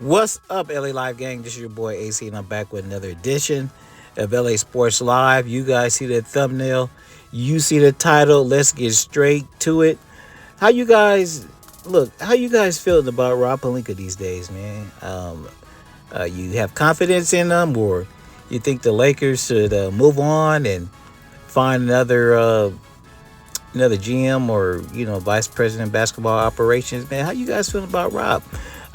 What's up, LA Live gang? This is your boy AC, and I'm back with another edition of LA Sports Live. You guys see that thumbnail? You see the title? Let's get straight to it. How you guys look? How you guys feeling about Rob Pelinka these days, man? You have confidence in them, or you think the Lakers should move on and find another GM or vice president of basketball operations, man? How you guys feeling about Rob?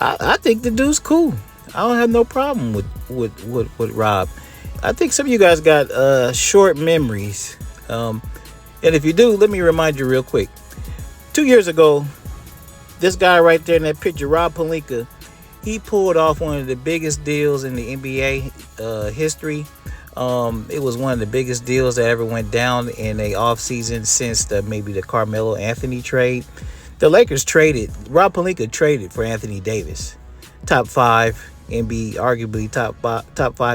I think the dude's cool. I don't have no problem with Rob. I think some of you guys got short memories, and if you do, let me remind you real quick. 2 years ago, this guy right there in that picture, Rob Pelinka, he pulled off one of the biggest deals in the NBA history. It was one of the biggest deals that ever went down in a offseason since maybe the Carmelo Anthony trade. The Lakers Rob Pelinka traded for Anthony Davis, top 5 NBA, arguably top 5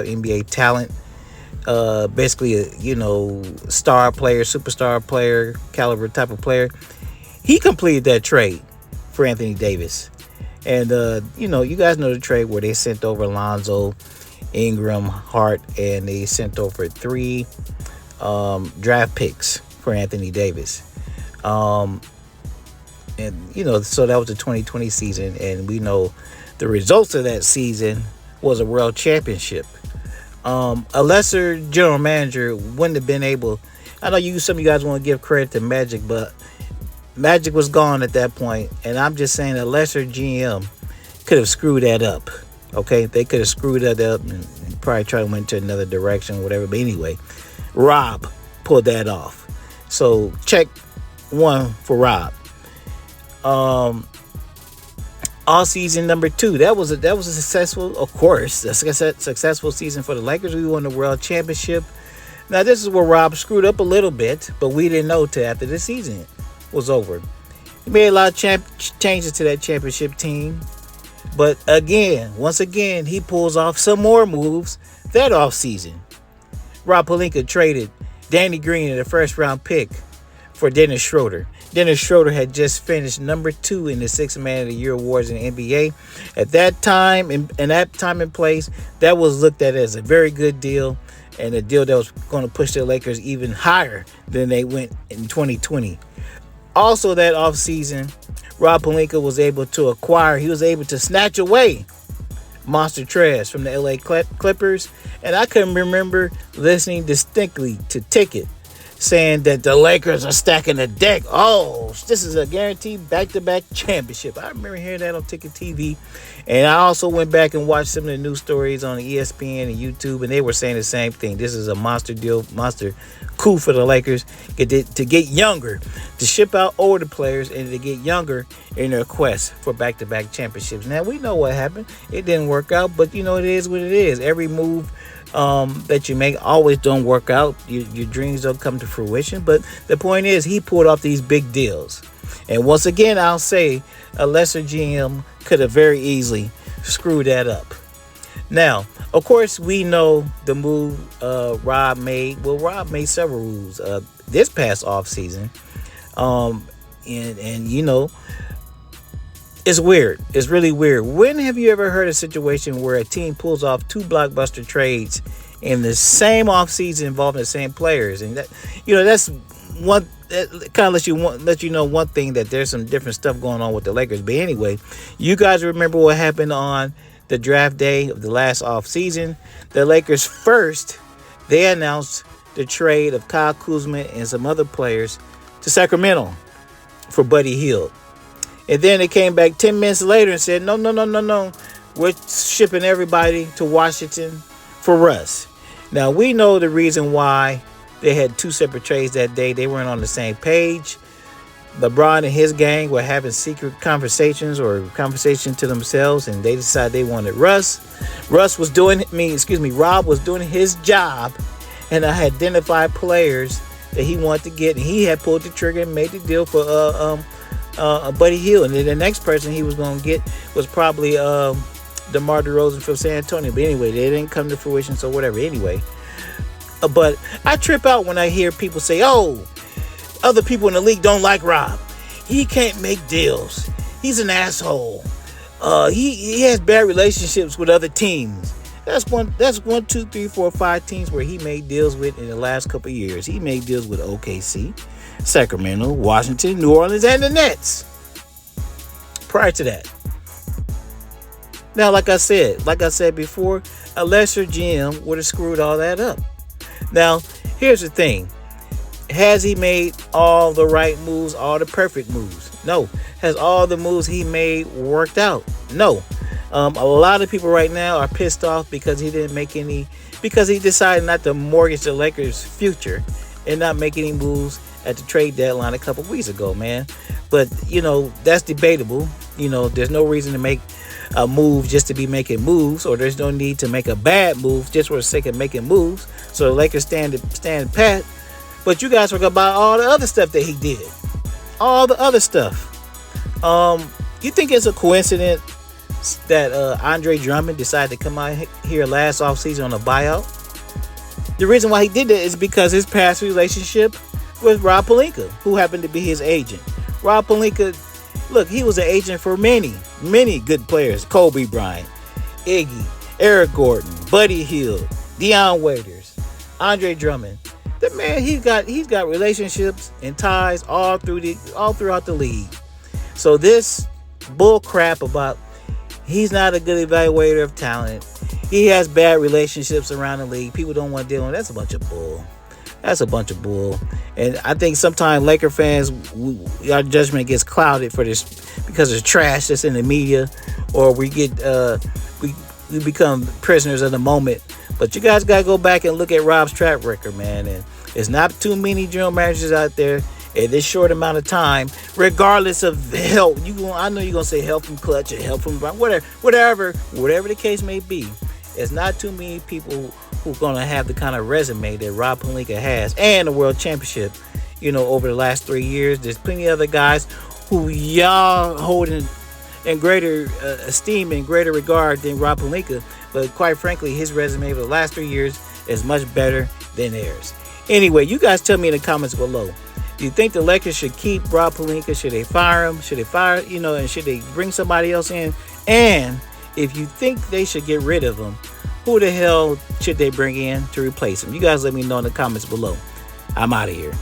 NBA talent. Basically a star player, superstar player, caliber type of player. He completed that trade for Anthony Davis. And, you guys know the trade where they sent over Lonzo, Ingram, Hart, and they sent over 3 draft picks for Anthony Davis. So that was the 2020 season, and we know the results of that season was a world championship. A lesser general manager wouldn't have been able. I know some of you guys want to give credit to Magic, but Magic was gone at that point, and I'm just saying a lesser GM could have screwed that up. Okay, they could have screwed that up and probably tried to went to another direction, whatever. But anyway, Rob pulled that off. So check 1 for Rob. All season number 2, that was a successful, of course, a successful season for the Lakers. We won the world championship. Now this is where Rob screwed up a little bit, but we didn't know till after the season was over. He made a lot of changes to that championship team, but once again, he pulls off some more moves that off season. Rob Pelinka traded Danny Green in the first round pick for Dennis Schroeder. Dennis Schroeder had just finished number 2 in the Sixth Man of the Year awards in the NBA. At that time, in that time and place, that was looked at as a very good deal, and a deal that was going to push the Lakers even higher than they went in 2020. Also that offseason, Rob Pelinka was able to snatch away Monster Trash from the LA Clippers, and I can remember listening distinctly to Ticket saying that the Lakers are stacking the deck. Oh, this is a guaranteed back-to-back championship. I remember hearing that on Ticket TV. And I also went back and watched some of the news stories on ESPN and YouTube, and they were saying the same thing. This is a monster deal, monster coup for the Lakers to get younger, to ship out older players, and to get younger in their quest for back-to-back championships. Now, we know what happened. It didn't work out, but, it is what it is. Every move that you make always don't work out. Your dreams don't come to fruition. But the point is, he pulled off these big deals. And once again, I'll say a lesser GM could have very easily screwed that up. Now, of course, we know the move Rob made. Well, Rob made several moves this past offseason. And it's weird. It's really weird. When have you ever heard a situation where a team pulls off 2 blockbuster trades in the same offseason involving the same players? And that's one that kind of let you know one thing, that there's some different stuff going on with the Lakers. But anyway, you guys remember what happened on the draft day of the last offseason. The Lakers first, they announced the trade of Kyle Kuzma and some other players to Sacramento for Buddy Hield. And then they came back 10 minutes later and said, no. We're shipping everybody to Washington for Russ. Now, we know the reason why they had 2 separate trades that day. They weren't on the same page. LeBron and his gang were having secret conversations to themselves, and they decided they wanted Russ. Rob was doing his job and identified players that he wanted to get, and he had pulled the trigger and made the deal for Buddy Hield. And then the next person he was going to get was probably DeMar DeRozan from San Antonio. But anyway, they didn't come to fruition, so whatever. Anyway, but I trip out when I hear people say, oh, other people in the league don't like Rob. He can't make deals. He's an asshole. He has bad relationships with other teams. That's one, two, three, four, five teams where he made deals with in the last couple of years. He made deals with OKC, Sacramento, Washington, New Orleans, and the Nets. Prior to that, now like I said before, a lesser GM would have screwed all that up. Now, here's the thing: has he made all the right moves, all the perfect moves? No. Has all the moves he made worked out? No. A lot of people right now are pissed off because he didn't make any, because he decided not to mortgage the Lakers' future and not make any moves at the trade deadline a couple weeks ago, man. But, that's debatable. There's no reason to make a move just to be making moves, or there's no need to make a bad move just for the sake of making moves. So the Lakers stand pat. But you guys forgot about all the other stuff that he did. All the other stuff. You think it's a coincidence that Andre Drummond decided to come out here last offseason on a buyout? The reason why he did that is because his past relationship with Rob Pelinka, who happened to be his agent. Rob Pelinka, look, he was an agent for many, many good players. Kobe Bryant, Iggy, Eric Gordon, Buddy Hield, Deion Waiters, Andre Drummond. The man, he's got relationships and ties all throughout the league. So this bull crap about he's not a good evaluator of talent, he has bad relationships around the league, people don't want to deal with him, that's a bunch of bull. That's a bunch of bull. And I think sometimes Laker fans, our judgment gets clouded for this because of trash that's in the media, or we become prisoners of the moment. But you guys got to go back and look at Rob's track record, man. And there's not too many general managers out there in this short amount of time, regardless of help. I know you're going to say help from Clutch or help from whatever the case may be. There's not too many people who are going to have the kind of resume that Rob Pelinka has and a world championship, over the last 3 years. There's plenty of other guys who y'all holding in greater esteem and greater regard than Rob Pelinka. But quite frankly, his resume for the last 3 years is much better than theirs. Anyway, you guys tell me in the comments below. Do you think the Lakers should keep Rob Pelinka? Should they fire him? Should they and should they bring somebody else in? And if you think they should get rid of him, who the hell should they bring in to replace him? You guys let me know in the comments below. I'm out of here.